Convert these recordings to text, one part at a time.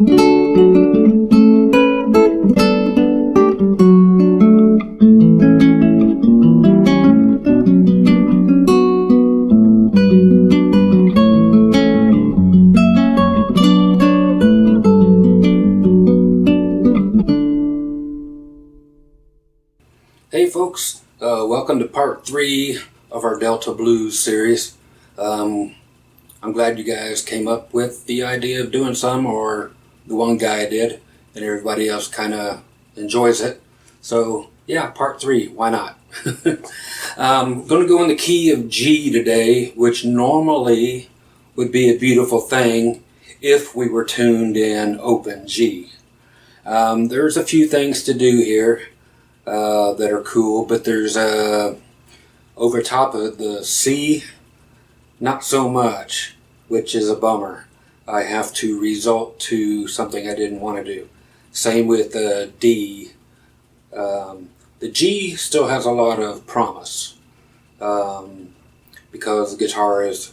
Hey folks, welcome to part 3 of our Delta Blues series. I'm glad you guys came up with the idea of doing some, or the one guy did, and everybody else kind of enjoys it. So yeah, part 3, why not? I'm going to go in the key of G today, which normally would be a beautiful thing if we were tuned in open G. There's a few things to do here that are cool, but there's over top of the C, not so much, which is a bummer. I have to resort to something I didn't want to do. Same with D. The G still has a lot of promise because the guitar is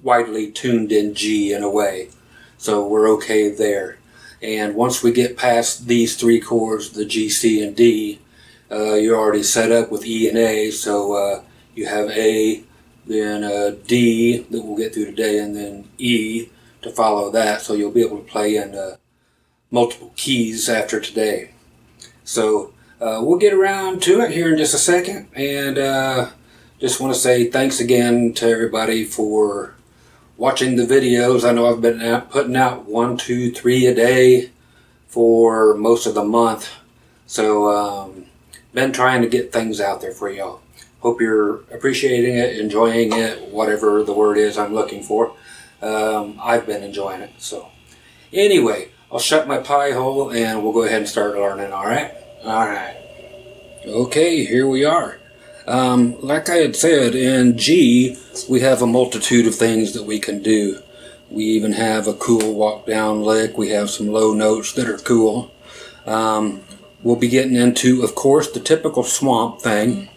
widely tuned in G in a way, so we're okay there. And once we get past these 3 chords, the G, C, and D, you're already set up with E and A. So you have A, then D that we'll get through today, and then E to follow that. So you'll be able to play in multiple keys after today. So we'll get around to it here in just a second. And just want to say thanks again to everybody for watching the videos. I know I've been putting out 1, 2, 3 a day for most of the month, so been trying to get things out there for y'all. Hope you're appreciating it, enjoying it, whatever the word is I'm looking for. I've been enjoying it. So anyway, I'll shut my pie hole and we'll go ahead and start learning. Alright? Okay, here we are. Like I had said, in G, we have a multitude of things that we can do. We even have a cool walk down lick. We have some low notes that are cool. We'll be getting into, of course, the typical swamp thing.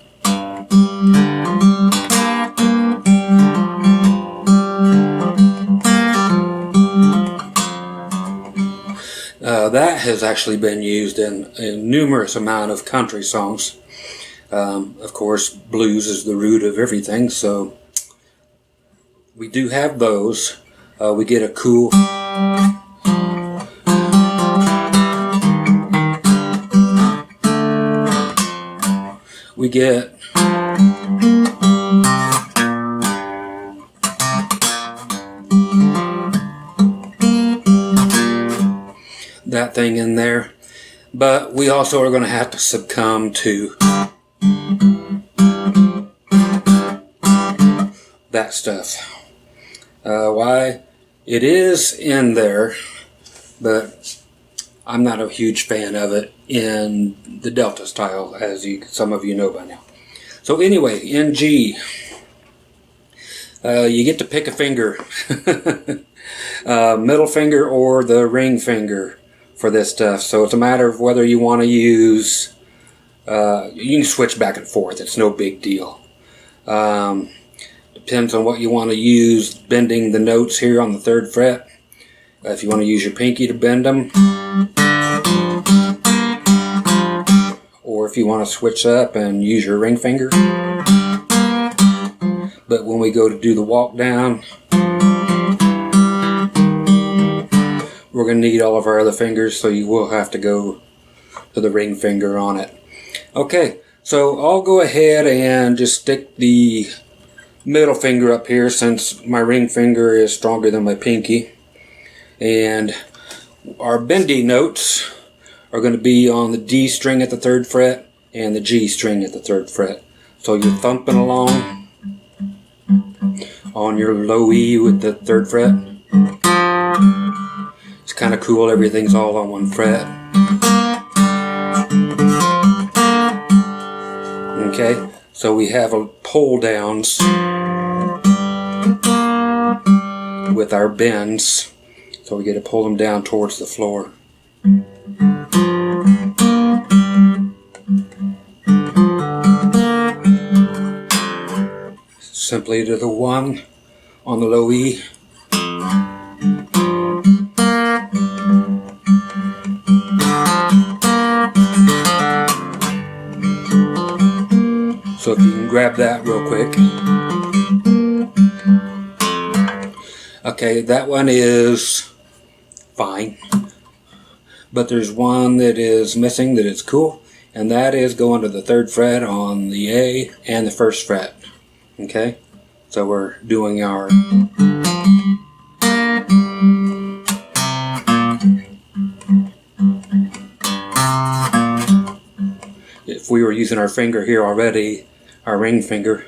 That has actually been used in a numerous amount of country songs. Of course, blues is the root of everything, so we do have those. We get a cool we get that thing in there, but we also are going to have to succumb to that stuff. Why? It is in there, but I'm not a huge fan of it in the Delta style, as some of you know by now. So anyway, in G, you get to pick a finger, middle finger or the ring finger for this stuff. So it's a matter of whether you want to use, you can switch back and forth. It's no big deal. Depends on what you want to use, bending the notes here on the 3rd fret. If you want to use your pinky to bend them, or if you want to switch up and use your ring finger. But when we go to do the walk down, we're going to need all of our other fingers, so you will have to go to the ring finger on it. Okay, so I'll go ahead and just stick the middle finger up here, since my ring finger is stronger than my pinky. And our bendy notes are going to be on the D string at the 3rd fret and the G string at the 3rd fret. So you're thumping along on your low E with the 3rd fret. It's kind of cool, everything's all on one fret. Okay, so we have a pull downs with our bends, so we get to pull them down towards the floor. Simply to the 1 on the low E, grab that real quick. Okay, that one is fine. But there's one that is missing that is cool, and that is going to the 3rd fret on the A and the 1st fret. Okay, so we're doing our if we were using our finger here already, our ring finger,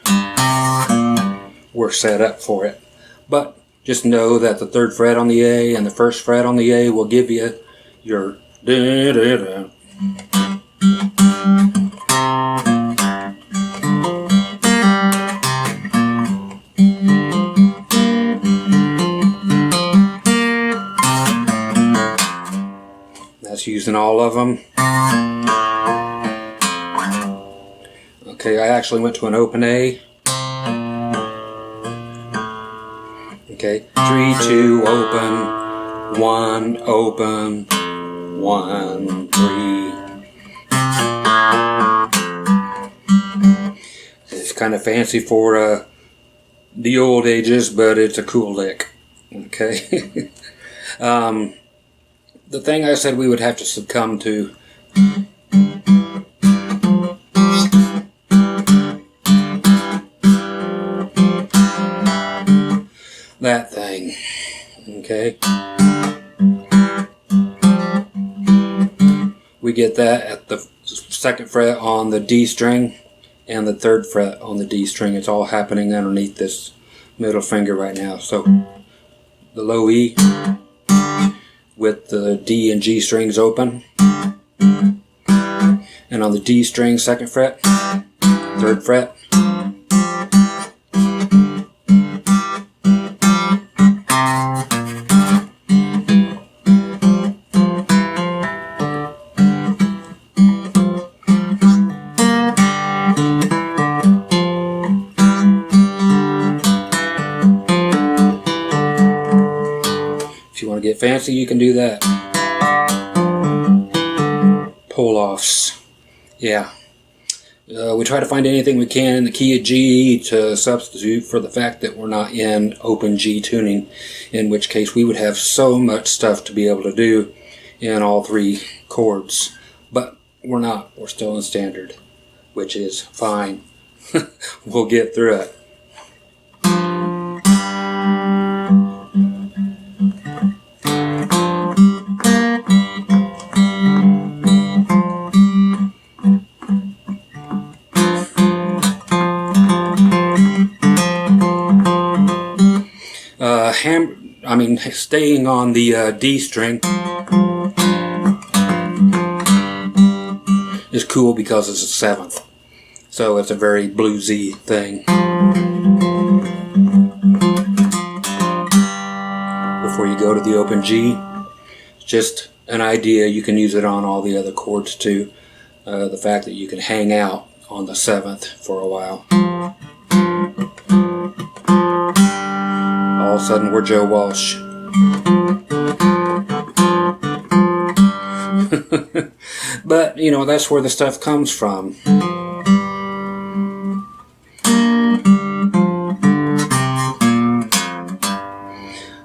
we're set up for it. But just know that the 3rd fret on the A and the 1st fret on the A will give you your da, da, da. That's using all of them. Okay, I actually went to an open A. Okay, 3, 2, open, 1, open, 1, 3. It's kind of fancy for the old ages, but it's a cool lick. Okay. The thing I said we would have to succumb to. That thing. Okay. We get that at the 2nd fret on the D string and the 3rd fret on the D string. It's all happening underneath this middle finger right now. So the low E with the D and G strings open, and on the D string 2nd fret, 3rd fret, if you want to get fancy, you can do that. Pull-offs. Yeah. We try to find anything we can in the key of G to substitute for the fact that we're not in open G tuning, in which case we would have so much stuff to be able to do in all 3 chords. But we're not. We're still in standard, which is fine. We'll get through it. Staying on the D string is cool because it's a 7th, so it's a very bluesy thing. Before you go to the open G, it's just an idea. You can use it on all the other chords too. The fact that you can hang out on the 7th for a while. All of a sudden we're Joe Walsh. But, you know, that's where the stuff comes from.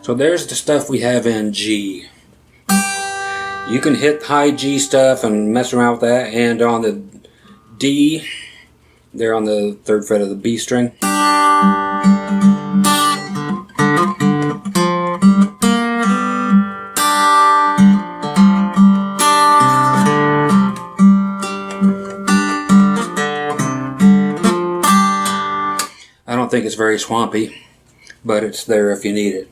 So there's the stuff we have in G. You can hit high G stuff and mess around with that, and on the D, there on the 3rd fret of the B string. I don't think it's very swampy, but it's there if you need it.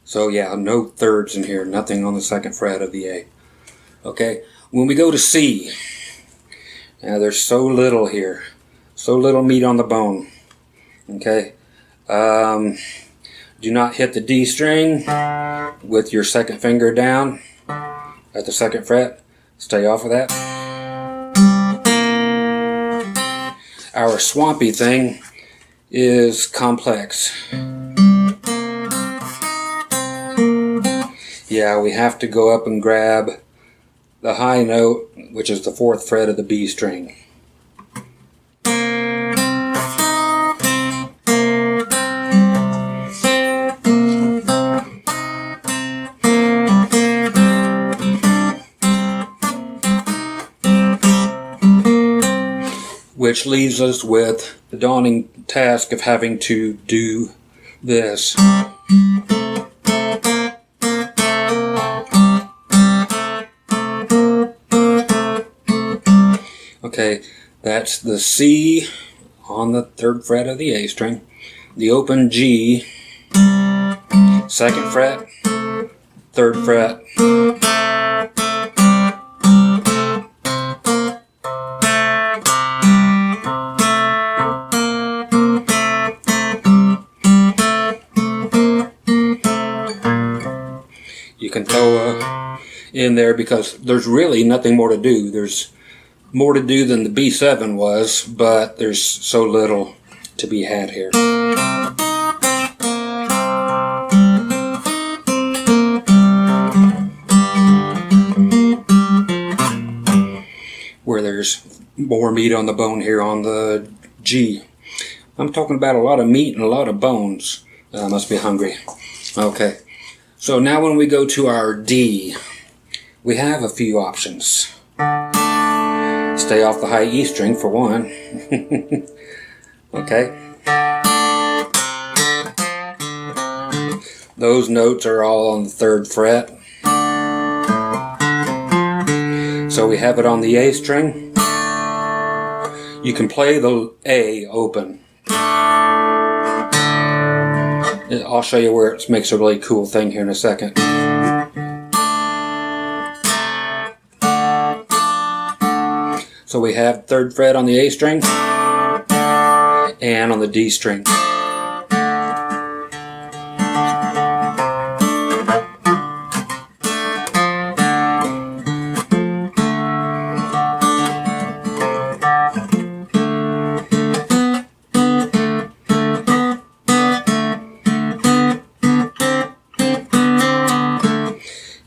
So yeah, no thirds in here, nothing on the 2nd fret of the A. Okay, when we go to C, now there's so little here, so little meat on the bone. Okay, do not hit the D string with your 2nd finger down at the 2nd fret. Stay off of that. Our swampy thing is complex. Yeah, we have to go up and grab the high note, which is the 4th fret of the B string. which leaves us with the daunting task of having to do this. Okay, that's the C on the 3rd fret of the A string, the open G, 2nd fret, 3rd fret, you can throw in there because there's really nothing more to do. There's more to do than the B7 was, but there's so little to be had here. Where there's more meat on the bone here on the G. I'm talking about a lot of meat and a lot of bones. Must be hungry. Okay, so now when we go to our D, we have a few options. Stay off the high E string for one. Okay. Those notes are all on the 3rd fret. So we have it on the A string. You can play the A open. I'll show you where it makes a really cool thing here in a second. So we have 3rd fret on the A string and on the D string.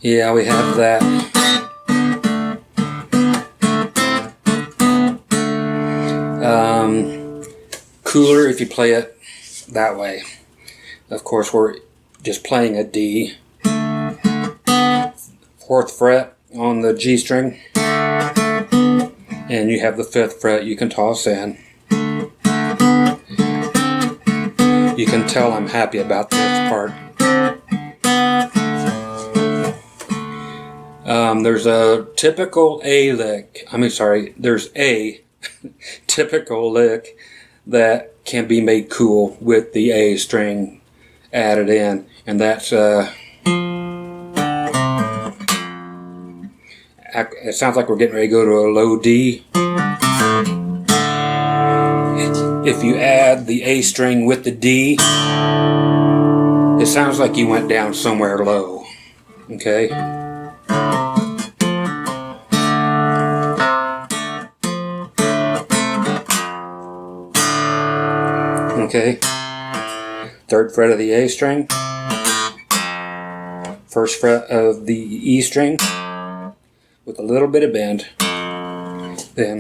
Yeah, we have that. Cooler if you play it that way. Of course, we're just playing a D. 4th fret on the G string, and you have the 5th fret you can toss in. You can tell I'm happy about this part. There's a typical A lick. There's a typical lick that can be made cool with the A string added in, and that's it sounds like we're getting ready to go to a low D. If you add the A string with the D, it sounds like you went down somewhere low. Okay? Okay, 3rd fret of the A string, 1st fret of the E string with a little bit of bend, then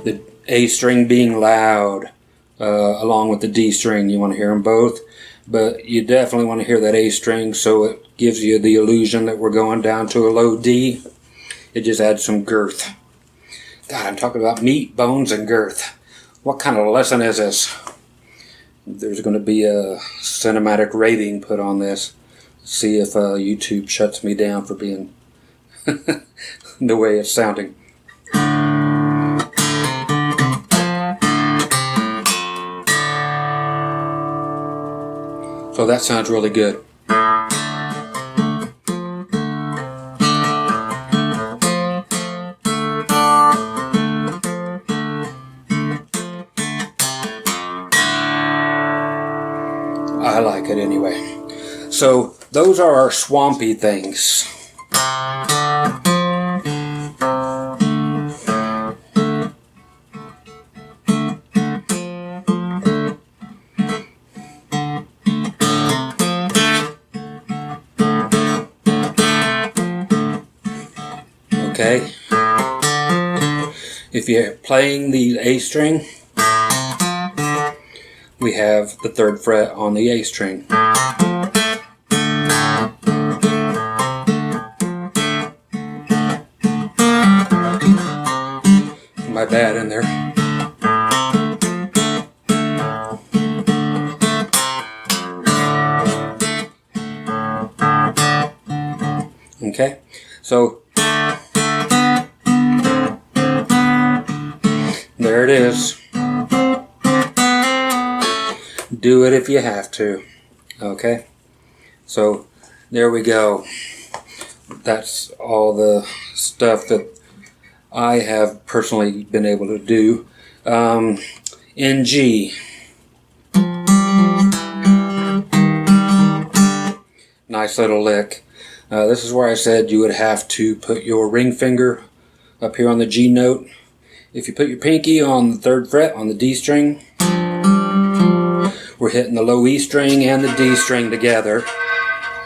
the A string being loud along with the D string. You want to hear them both, but you definitely want to hear that A string so it gives you the illusion that we're going down to a low D. It just adds some girth. God, I'm talking about meat, bones, and girth. What kind of lesson is this? There's going to be a cinematic rating put on this. See if YouTube shuts me down for being the way it's sounding. So that sounds really good. I like it anyway. So those are our swampy things. Okay. If you're playing the A string, we have the 3rd fret on the A string. Okay, so there it is. Do it if you have to. Okay, so there we go. That's all the stuff that I have personally been able to do. In G, nice little lick. This is where I said you would have to put your ring finger up here on the G note. If you put your pinky on the 3rd fret on the D string, we're hitting the low E string and the D string together.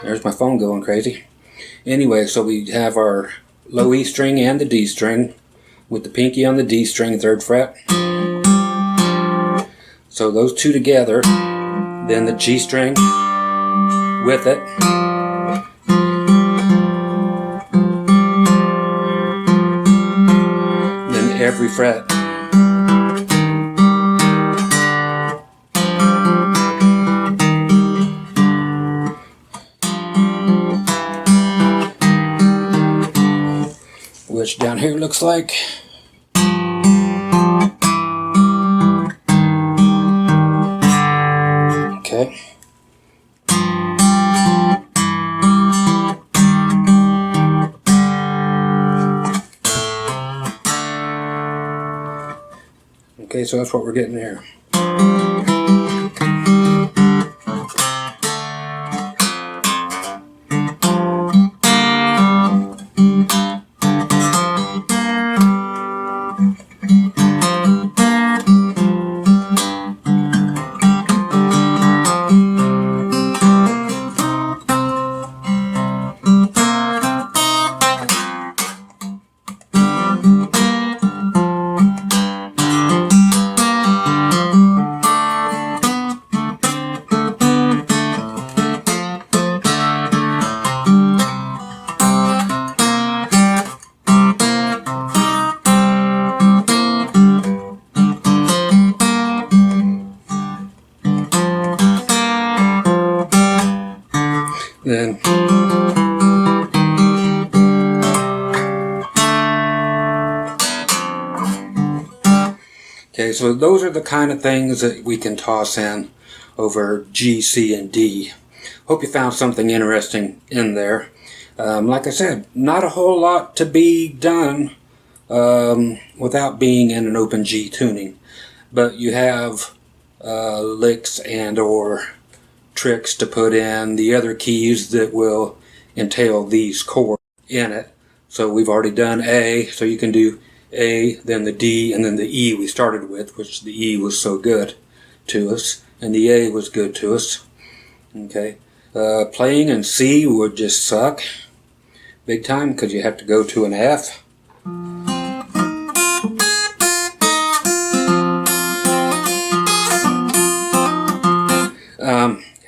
There's my phone going crazy. Anyway, so we have our low E string and the D string with the pinky on the D string, 3rd fret. So those two together, then the G string with it. Then every fret. Which down here looks like. Okay. Okay, so that's what we're getting there. Then okay, so those are the kind of things that we can toss in over G, C, and D. Hope you found something interesting in there. Like I said, not a whole lot to be done without being in an open G tuning, but you have licks and or tricks to put in the other keys that will entail these chords in it. So we've already done A, so you can do A, then the D, and then the E we started with, which the E was so good to us, and the A was good to us. Okay, playing in C would just suck big time because you have to go to an F.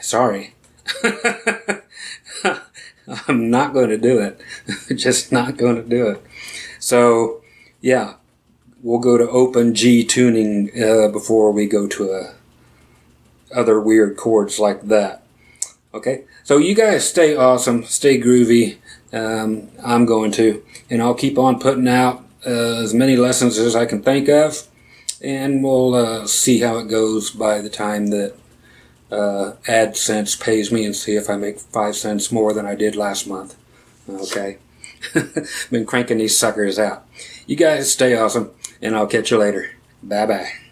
Sorry. I'm not going to do it. Just not going to do it. So, yeah, we'll go to open G tuning before we go to other weird chords like that. Okay? So you guys stay awesome, stay groovy. I'm going to. And I'll keep on putting out as many lessons as I can think of. And we'll see how it goes by the time that AdSense pays me, and see if I make 5 cents more than I did last month. Okay. Been cranking these suckers out. You guys stay awesome, and I'll catch you later. Bye bye.